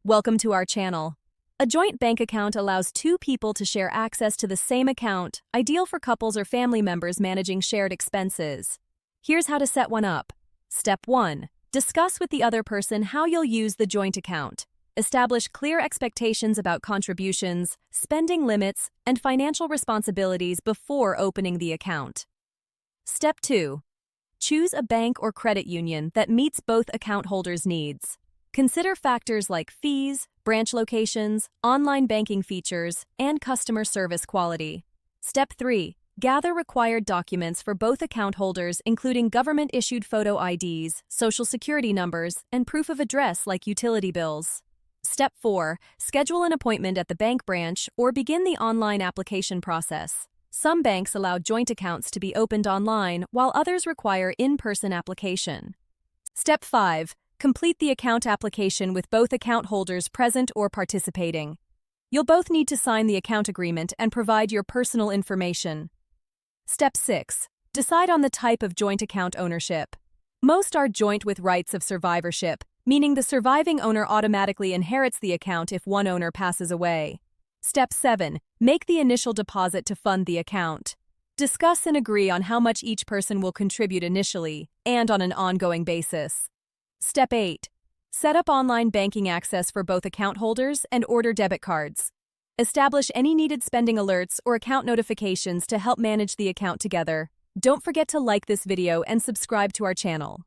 Welcome to our channel. A joint bank account allows two people to share access to the same account, ideal for couples or family members managing shared expenses. Here's how to set one up. Step 1. Discuss with the other person how you'll use the joint account. Establish clear expectations about contributions, spending limits, and financial responsibilities before opening the account. Step 2. Choose a bank or credit union that meets both account holders' needs. Consider factors like fees, branch locations, online banking features, and customer service quality. Step 3. Gather required documents for both account holders, including government-issued photo IDs, social security numbers, and proof of address like utility bills. Step 4. Schedule an appointment at the bank branch or begin the online application process. Some banks allow joint accounts to be opened online, while others require in-person application. Step 5. Complete the account application with both account holders present or participating. You'll both need to sign the account agreement and provide your personal information. Step 6. Decide on the type of joint account ownership. Most are joint with rights of survivorship, meaning the surviving owner automatically inherits the account if one owner passes away. Step 7. Make the initial deposit to fund the account. Discuss and agree on how much each person will contribute initially and on an ongoing basis. Step 8. Set up online banking access for both account holders and order debit cards. Establish any needed spending alerts or account notifications to help manage the account together. Don't forget to like this video and subscribe to our channel.